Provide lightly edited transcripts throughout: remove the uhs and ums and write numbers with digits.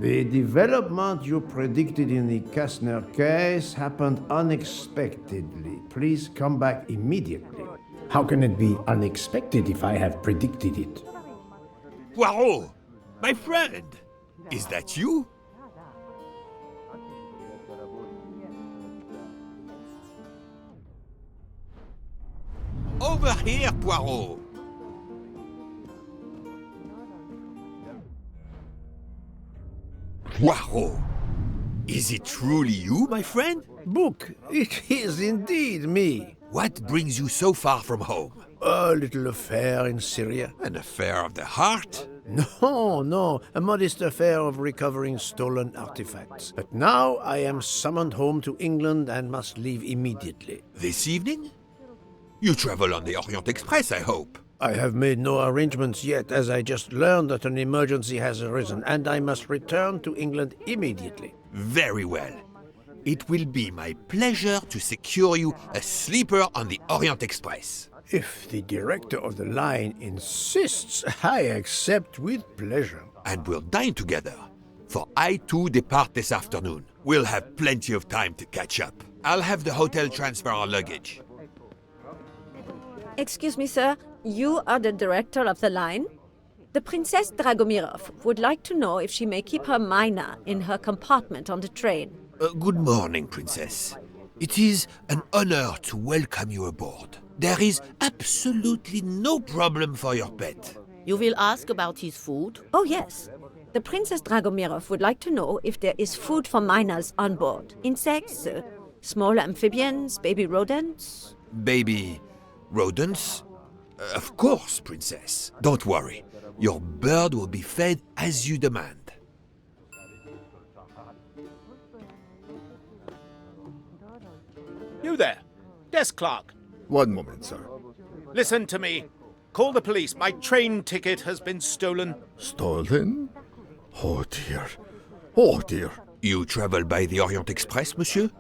The development you predicted in the Kastner case happened unexpectedly. Please come back immediately. How can it be unexpected if I have predicted it? Poirot! My friend! Is that you? Over here, Poirot! Poirot! Is it truly you, my friend? Book, it is indeed me. What brings you so far from home? A little affair in Syria. An affair of the heart? No, a modest affair of recovering stolen artifacts. But now I am summoned home to England and must leave immediately. This evening? You travel on the Orient Express, I hope. I have made no arrangements yet, as I just learned that an emergency has arisen, and I must return to England immediately. Very well. It will be my pleasure to secure you a sleeper on the Orient Express. If the director of the line insists, I accept with pleasure. And we'll dine together, for I too depart this afternoon. We'll have plenty of time to catch up. I'll have the hotel transfer our luggage. Excuse me, sir. You are the director of the line? The Princess Dragomirov would like to know if she may keep her mina in her compartment on the train. Good morning, Princess. It is an honor to welcome you aboard. There is absolutely no problem for your pet. You will ask about his food? Oh, yes. The Princess Dragomirov would like to know if there is food for miners on board. Insects, small amphibians, baby rodents. Baby rodents? Of course, Princess. Don't worry. Your bird will be fed as you demand. You there, desk clerk. One moment, sir. Listen to me. Call the police. My train ticket has been stolen. Stolen? Oh dear. Oh dear. You travel by the Orient Express, monsieur?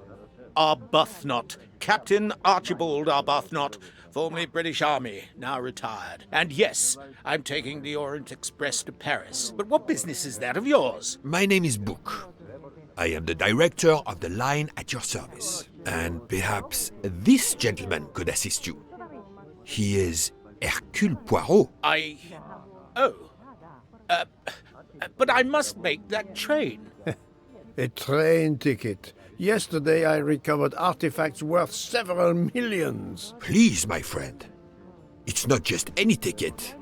Arbuthnot. Captain Archibald Arbuthnot, formerly British Army, now retired. And yes, I'm taking the Orient Express to Paris. But what business is that of yours? My name is Book. I am the director of the line at your service. And perhaps this gentleman could assist you. He is Hercule Poirot. But I must make that train. A train ticket. Yesterday I recovered artifacts worth several millions. Please, my friend. It's not just any ticket.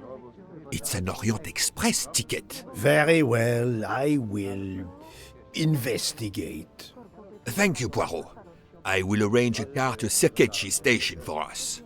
It's an Orient Express ticket. Very well, I will investigate. Thank you, Poirot. I will arrange a car to Circeci station for us.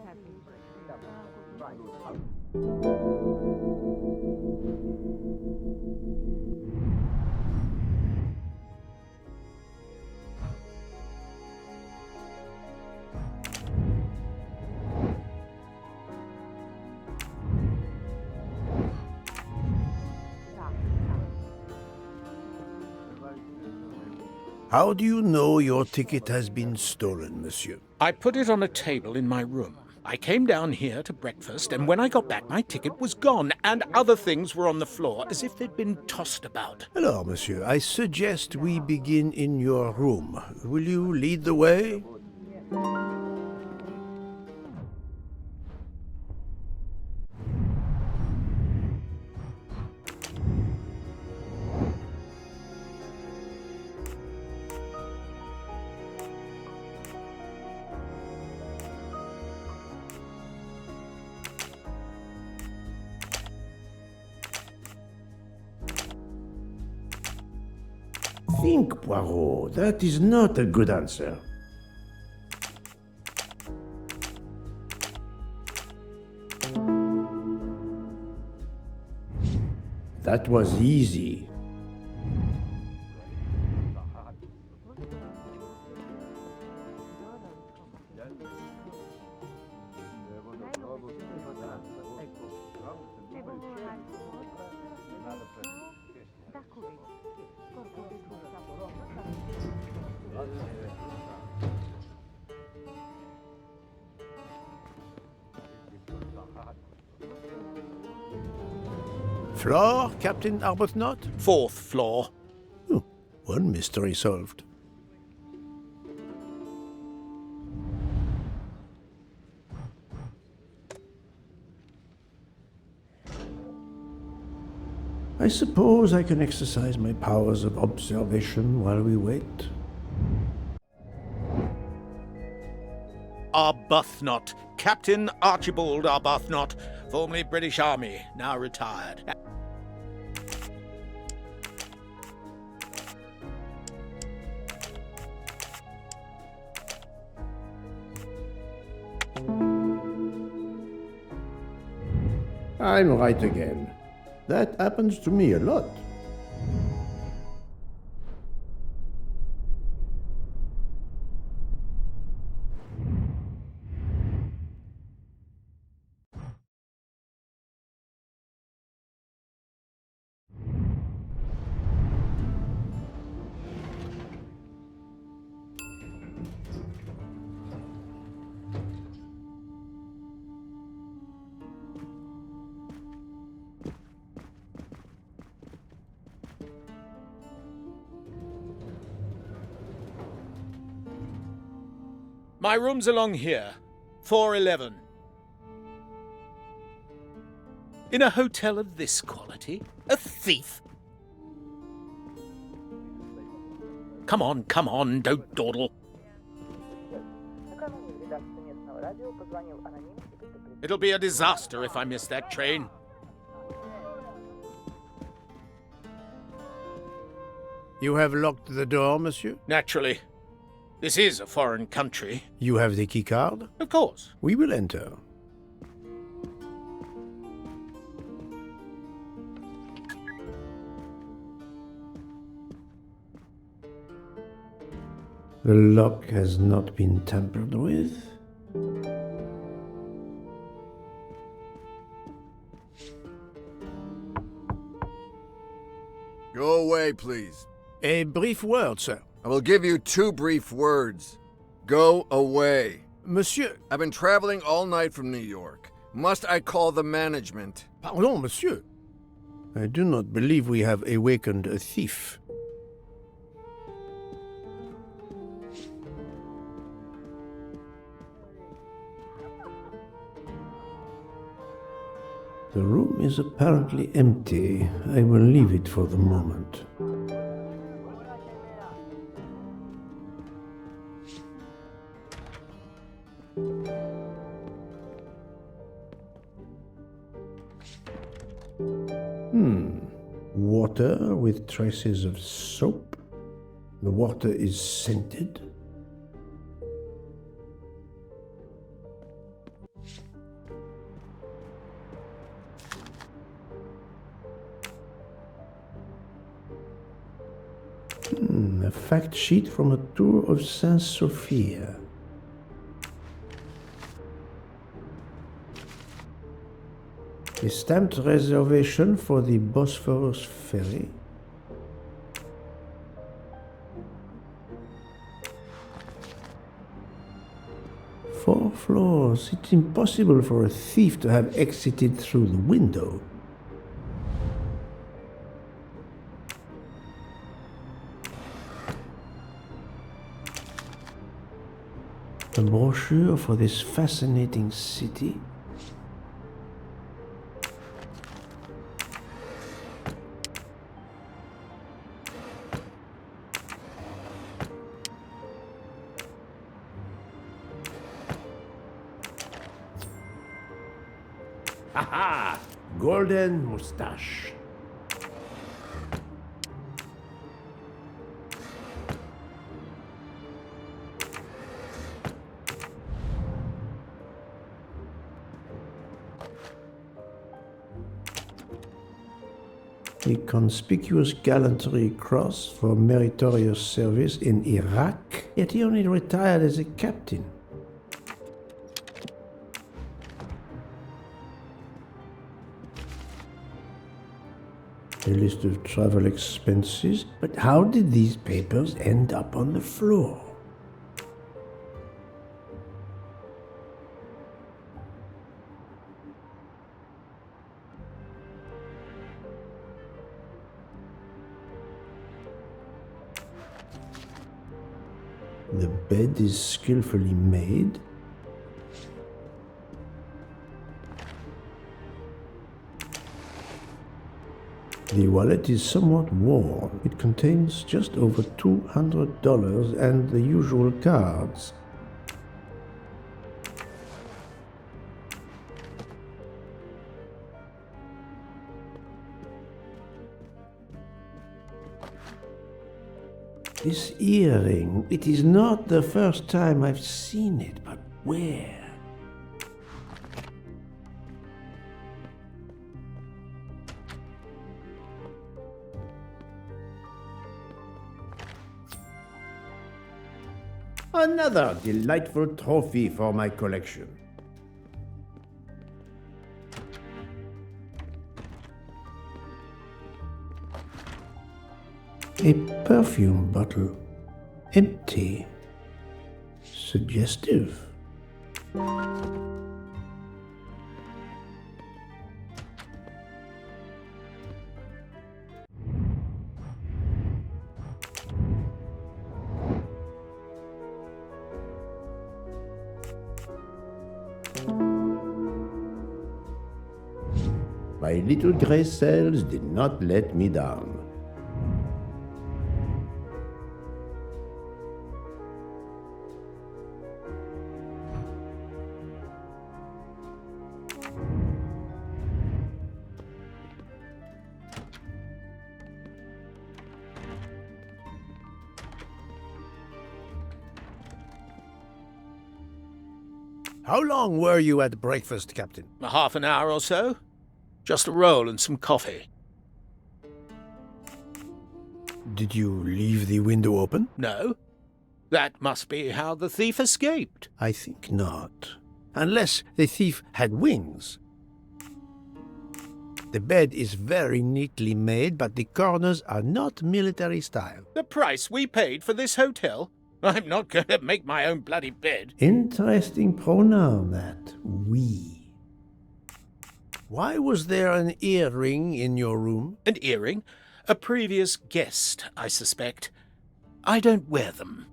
How do you know your ticket has been stolen, monsieur? I put it on a table in my room. I came down here to breakfast, and when I got back, my ticket was gone, and other things were on the floor, as if they'd been tossed about. Alors, monsieur, I suggest we begin in your room. Will you lead the way? Think, Poirot. That is not a good answer. That was easy. floor, Captain Arbuthnot? 4th floor. One mystery solved. I suppose I can exercise my powers of observation while we wait. Arbuthnot. Captain Archibald Arbuthnot, formerly British Army, now retired. I'm right again. That happens to me a lot. My room's along here. 411. In a hotel of this quality? A thief? Come on, don't dawdle. It'll be a disaster if I miss that train. You have locked the door, monsieur? Naturally. This is a foreign country. You have the keycard? Of course. We will enter. The lock has not been tampered with. Go away, please. A brief word, sir. I will give you 2 brief words. Go away. Monsieur. I've been traveling all night from New York. Must I call the management? Pardon, monsieur. I do not believe we have awakened a thief. The room is apparently empty. I will leave it for the moment. Water with traces of soap. The water is scented. A fact sheet from a tour of Saint Sophia. A stamped reservation for the Bosphorus ferry. Four floors. It's impossible for a thief to have exited through the window. A brochure for this fascinating city. Aha! Golden moustache. A conspicuous gallantry cross for meritorious service in Iraq, yet he only retired as a captain. A list of travel expenses, but how did these papers end up on the floor? The bed is skillfully made. The wallet is somewhat worn. It contains just over $200 and the usual cards. This earring, it is not the first time I've seen it, but where? Another delightful trophy for my collection. A perfume bottle. Empty. Suggestive. My little gray cells did not let me down. How long were you at breakfast, Captain? Half an hour or so. Just a roll and some coffee. Did you leave the window open? No. That must be how the thief escaped. I think not. Unless the thief had wings. The bed is very neatly made, but the corners are not military style. The price we paid for this hotel? I'm not going to make my own bloody bed. Interesting pronoun, that. We. Why was there an earring in your room? An earring? A previous guest, I suspect. I don't wear them.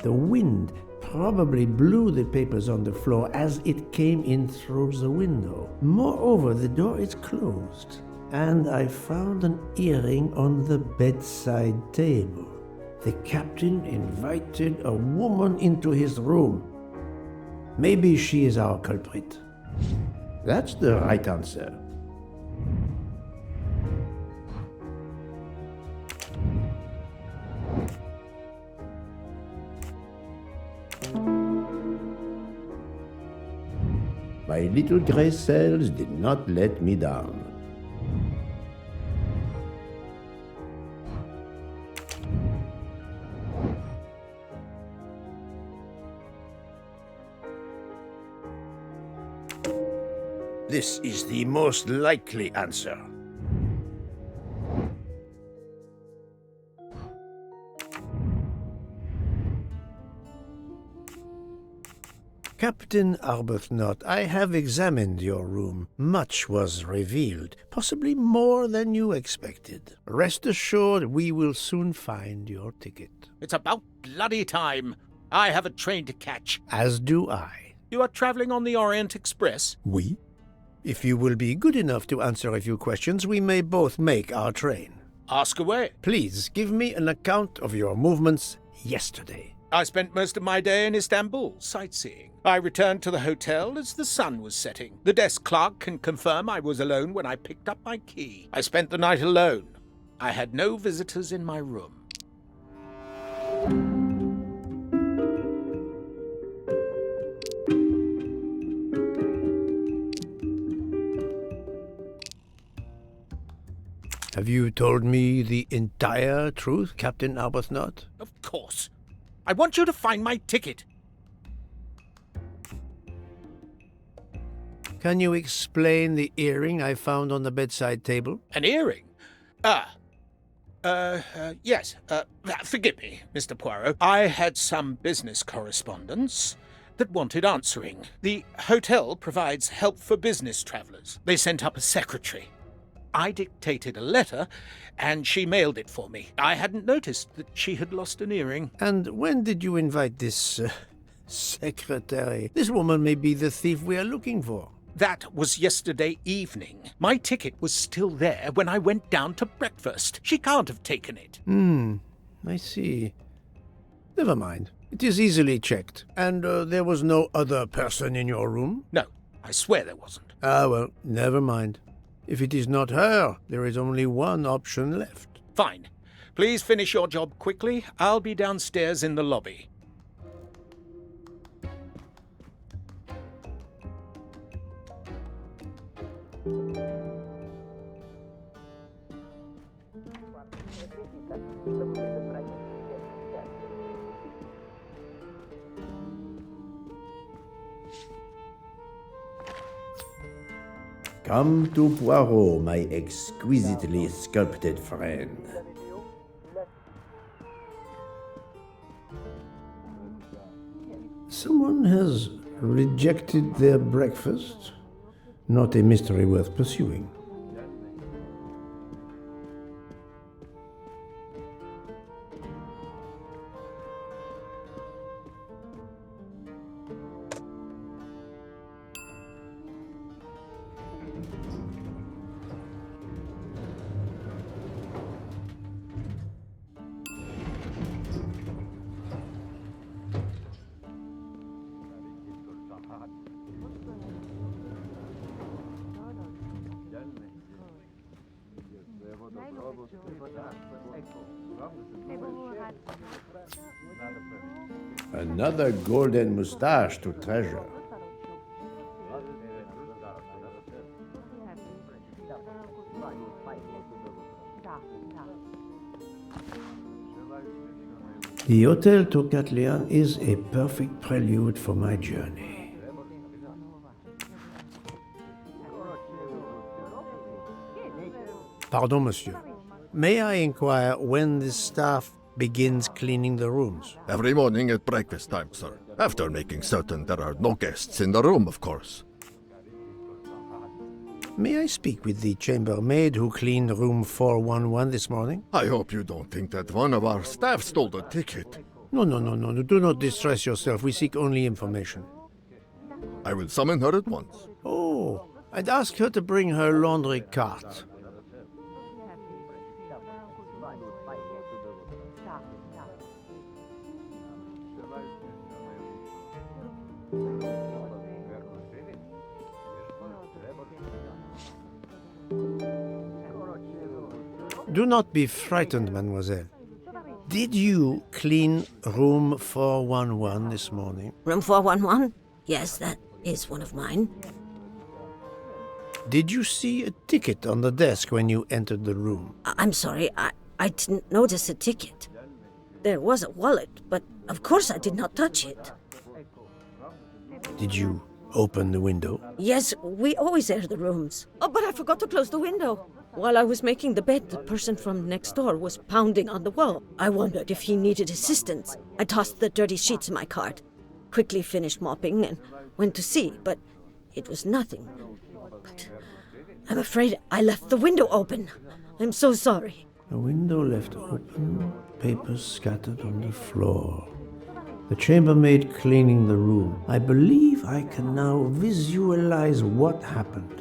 The wind probably blew the papers on the floor as it came in through the window. Moreover, the door is closed, and I found an earring on the bedside table. The captain invited a woman into his room. Maybe she is our culprit. That's the right answer. My little gray cells did not let me down. This is the most likely answer. Captain Arbuthnot, I have examined your room. Much was revealed, possibly more than you expected. Rest assured we will soon find your ticket. It's about bloody time. I have a train to catch. As do I. You are traveling on the Orient Express? We? If you will be good enough to answer a few questions, we may both make our train. Ask away. Please give me an account of your movements yesterday. I spent most of my day in Istanbul, sightseeing. I returned to the hotel as the sun was setting. The desk clerk can confirm I was alone when I picked up my key. I spent the night alone. I had no visitors in my room. Have you told me the entire truth, Captain Arbuthnot? Of course. I want you to find my ticket. Can you explain the earring I found on the bedside table? An earring? Yes. Forgive me, Mr. Poirot. I had some business correspondence that wanted answering. The hotel provides help for business travelers. They sent up a secretary. I dictated a letter, and she mailed it for me. I hadn't noticed that she had lost an earring. And when did you invite this secretary? This woman may be the thief we are looking for. That was yesterday evening. My ticket was still there when I went down to breakfast. She can't have taken it. I see. Never mind. It is easily checked. And there was no other person in your room? No, I swear there wasn't. Ah, well, never mind. If it is not her, there is only one option left. Fine. Please finish your job quickly. I'll be downstairs in the lobby. Come to Poirot, my exquisitely sculpted friend. Someone has rejected their breakfast. Not a mystery worth pursuing. Another golden moustache to treasure. The Hotel Tocatlian is a perfect prelude for my journey. Pardon, monsieur. May I inquire when the staff begins cleaning the rooms? Every morning at breakfast time, sir. After making certain there are no guests in the room, of course. May I speak with the chambermaid who cleaned room 411 this morning? I hope you don't think that one of our staff stole the ticket. No. Do not distress yourself. We seek only information. I will summon her at once. Oh, I'd ask her to bring her laundry cart. Do not be frightened, mademoiselle. Did you clean room 411 this morning? Room 411? Yes, that is one of mine. Did you see a ticket on the desk when you entered the room? I'm sorry, I didn't notice a ticket. There was a wallet, but of course I did not touch it. Did you open the window? Yes, we always air the rooms. Oh, but I forgot to close the window. While I was making the bed, the person from next door was pounding on the wall. I wondered if he needed assistance. I tossed the dirty sheets in my cart, quickly finished mopping, and went to see, but it was nothing. But I'm afraid I left the window open. I'm so sorry. A window left open, papers scattered on the floor. The chambermaid cleaning the room. I believe I can now visualize what happened.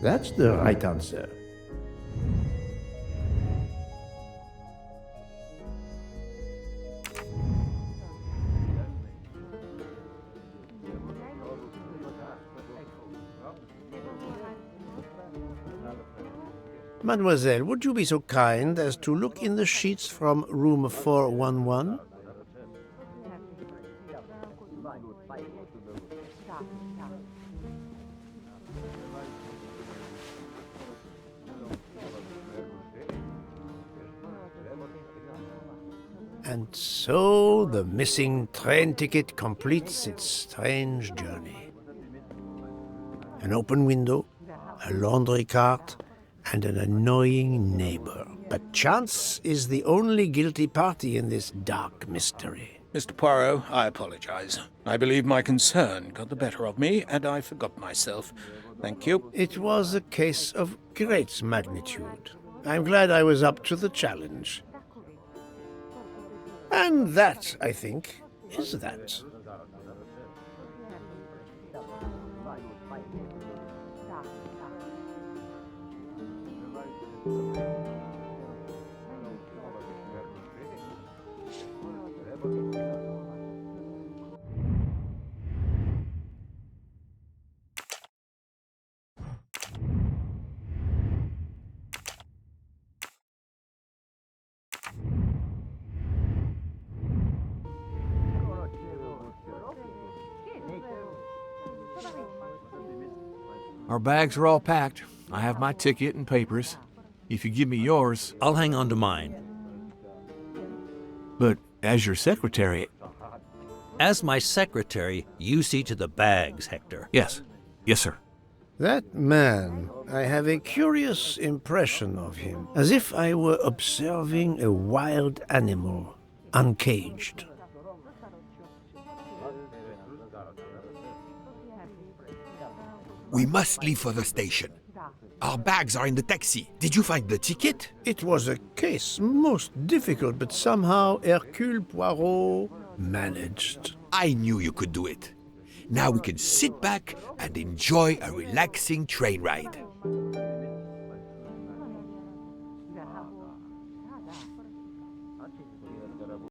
That's the right answer. Mademoiselle, would you be so kind as to look in the sheets from room 411? And so the missing train ticket completes its strange journey. An open window, a laundry cart, and an annoying neighbor. But chance is the only guilty party in this dark mystery. Mr. Poirot, I apologize. I believe my concern got the better of me, and I forgot myself. Thank you. It was a case of great magnitude. I'm glad I was up to the challenge. And that, I think, is that. Our bags are all packed. I have my ticket and papers. If you give me yours, I'll hang on to mine. but as your secretary... As my secretary, you see to the bags, Hector. Yes. Yes, sir. That man, I have a curious impression of him, as if I were observing a wild animal, uncaged. We must leave for the station. Our bags are in the taxi. Did you find the ticket? It was a case most difficult, but somehow Hercule Poirot managed. I knew you could do it. Now we can sit back and enjoy a relaxing train ride.